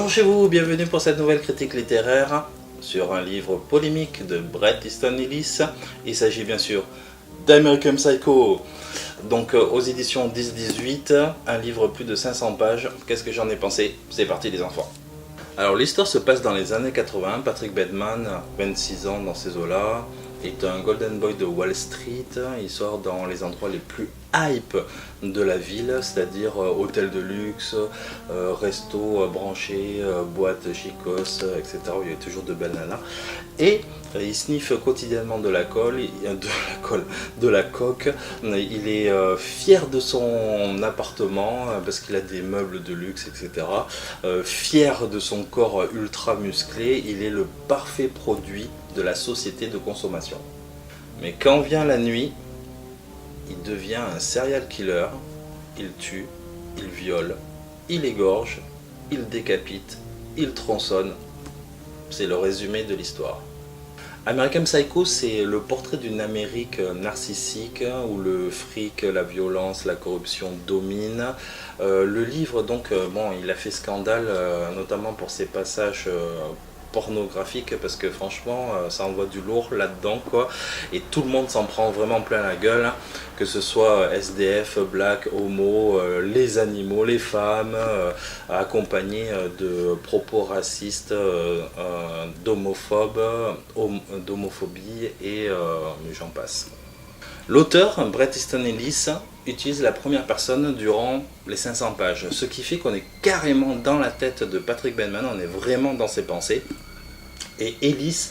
Bonjour chez vous, bienvenue pour cette nouvelle critique littéraire sur un livre polémique de Bret Easton Ellis. Il s'agit bien sûr d'American Psycho, donc aux éditions 10-18, un livre plus de 500 pages. Qu'est-ce que j'en ai pensé? C'est parti les enfants. Alors l'histoire se passe dans les années 80, Patrick Bateman, 26 ans dans ces eaux-là, est un golden boy de Wall Street. Il sort dans les endroits les plus hype de la ville, c'est-à-dire hôtel de luxe, resto branché, boîte chicos, etc. où il y a toujours de belles nanas. Et il sniffe quotidiennement de la coke. Il est fier de son appartement parce qu'il a des meubles de luxe, etc. Fier de son corps ultra musclé. Il est le parfait produit de la société de consommation. Mais quand vient la nuit, il devient un serial killer. Il tue, il viole, il égorge, il décapite, il tronçonne. C'est le résumé de l'histoire. American Psycho, c'est le portrait d'une Amérique narcissique où le fric, la violence, la corruption dominent. Le livre, donc, il a fait scandale, notamment pour ses passages pornographiques, parce que franchement, ça envoie du lourd là-dedans, quoi. Et tout le monde s'en prend vraiment plein la gueule, hein. Que ce soit SDF, black, homo, les animaux, les femmes, accompagnés de propos racistes, d'homophobie et j'en passe. L'auteur, Bret Easton Ellis, utilise la première personne durant les 500 pages, ce qui fait qu'on est carrément dans la tête de Patrick Bateman, on est vraiment dans ses pensées. Et Ellis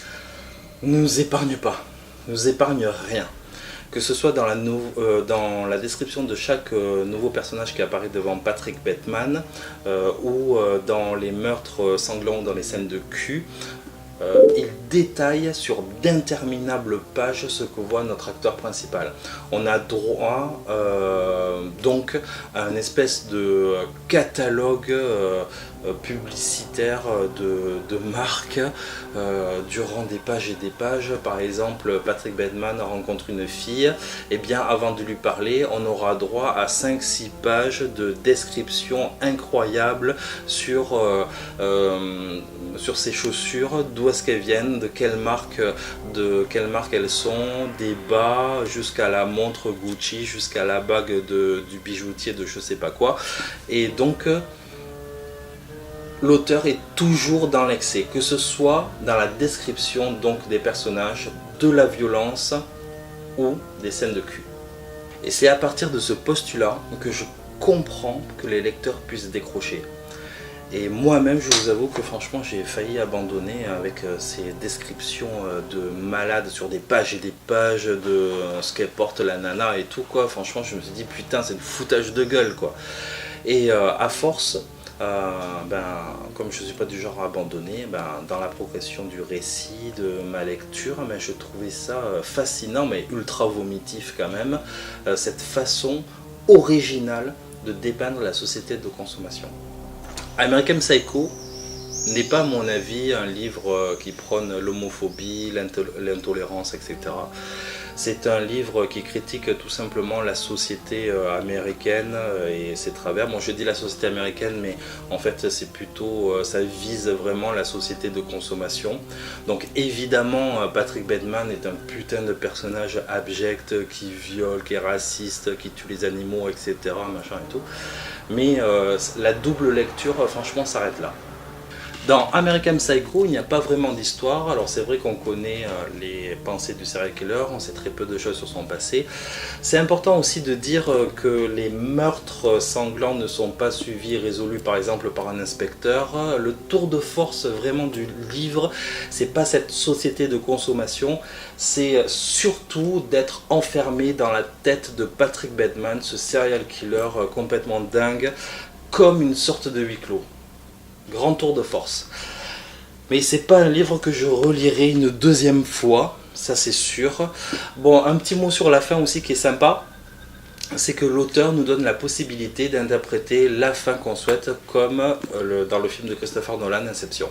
ne nous épargne pas, ne nous épargne rien. Que ce soit dans la description de chaque nouveau personnage qui apparaît devant Patrick Bateman, ou dans les meurtres sanglants, dans les scènes de cul, il détaille sur d'interminables pages ce que voit notre acteur principal. On a droit donc à une espèce de catalogue publicitaire de marques durant des pages et des pages. Par exemple, Patrick Bateman rencontre une fille, et bien avant de lui parler, on aura droit à 5-6 pages de description incroyable sur ses chaussures, d'où est-ce qu'elles viennent, de quelle marque elles sont, des bas jusqu'à la montre Gucci, jusqu'à la bague du bijoutier de je sais pas quoi. Et donc l'auteur est toujours dans l'excès, que ce soit dans la description donc des personnages, de la violence ou des scènes de cul. Et c'est à partir de ce postulat que je comprends que les lecteurs puissent décrocher. Et moi-même, je vous avoue que franchement, j'ai failli abandonner avec ces descriptions de malades sur des pages et des pages de ce qu'elle porte la nana et tout, quoi. Franchement, je me suis dit, putain, c'est le foutage de gueule, quoi. Et à force, comme je ne suis pas du genre à abandonner, dans la progression du récit, de ma lecture, je trouvais ça fascinant, mais ultra vomitif quand même, cette façon originale de dépeindre la société de consommation. American Psycho n'est pas, à mon avis, un livre qui prône l'homophobie, l'intolérance, etc. C'est un livre qui critique tout simplement la société américaine et ses travers. Bon, je dis la société américaine, mais en fait, c'est plutôt, ça vise vraiment la société de consommation. Donc évidemment, Patrick Bateman est un putain de personnage abject qui viole, qui est raciste, qui tue les animaux, etc. Machin et tout. Mais la double lecture, franchement, s'arrête là. Dans American Psycho, il n'y a pas vraiment d'histoire. Alors c'est vrai qu'on connaît les pensées du serial killer, on sait très peu de choses sur son passé. C'est important aussi de dire que les meurtres sanglants ne sont pas suivis et résolus par exemple par un inspecteur. Le tour de force vraiment du livre, c'est pas cette société de consommation, c'est surtout d'être enfermé dans la tête de Patrick Bateman, ce serial killer complètement dingue, comme une sorte de huis clos. Grand tour de force. Mais c'est pas un livre que je relirai une deuxième fois, ça c'est sûr. Bon, un petit mot sur la fin aussi qui est sympa, c'est que l'auteur nous donne la possibilité d'interpréter la fin qu'on souhaite, comme dans le film de Christopher Nolan, Inception.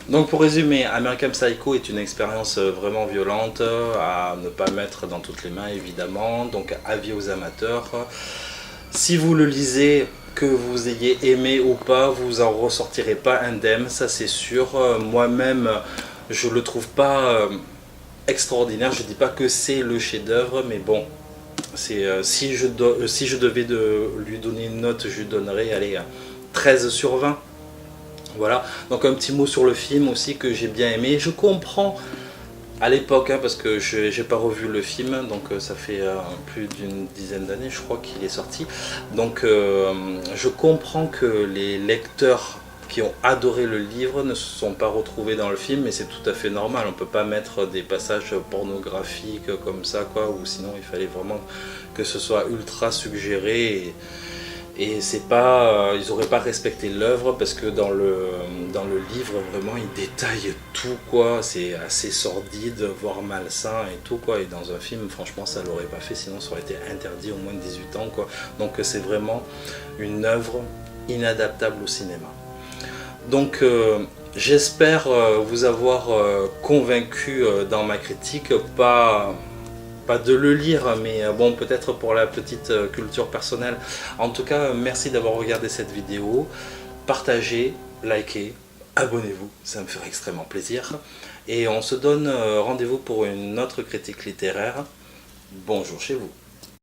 Donc pour résumer, American Psycho est une expérience vraiment violente à ne pas mettre dans toutes les mains évidemment, donc avis aux amateurs. Si vous le lisez, Que vous ayez aimé ou pas, vous en ressortirez pas indemne, ça c'est sûr. Moi-même, je le trouve pas extraordinaire. Je dis pas que c'est le chef-d'œuvre, mais bon, c'est si je devais lui donner une note, je lui donnerais, allez, 13 sur 20. Voilà. Donc un petit mot sur le film aussi que j'ai bien aimé. Je comprends à l'époque, hein, parce que je n'ai pas revu le film, donc ça fait plus d'une dizaine d'années, je crois qu'il est sorti. Donc je comprends que les lecteurs qui ont adoré le livre ne se sont pas retrouvés dans le film, mais c'est tout à fait normal. On ne peut pas mettre des passages pornographiques comme ça, quoi, ou sinon il fallait vraiment que ce soit ultra suggéré. Et c'est pas, ils n'auraient pas respecté l'œuvre parce que dans le livre, vraiment, ils détaillent tout, quoi. C'est assez sordide, voire malsain et tout, quoi. Et dans un film, franchement, ça l'aurait pas fait, sinon ça aurait été interdit au moins de 18 ans, quoi. Donc c'est vraiment une œuvre inadaptable au cinéma. Donc j'espère vous avoir convaincu dans ma critique, pas de le lire, mais bon, peut-être pour la petite culture personnelle. En tout cas, merci d'avoir regardé cette vidéo. Partagez, likez, abonnez-vous, ça me ferait extrêmement plaisir. Et on se donne rendez-vous pour une autre critique littéraire. Bonjour chez vous.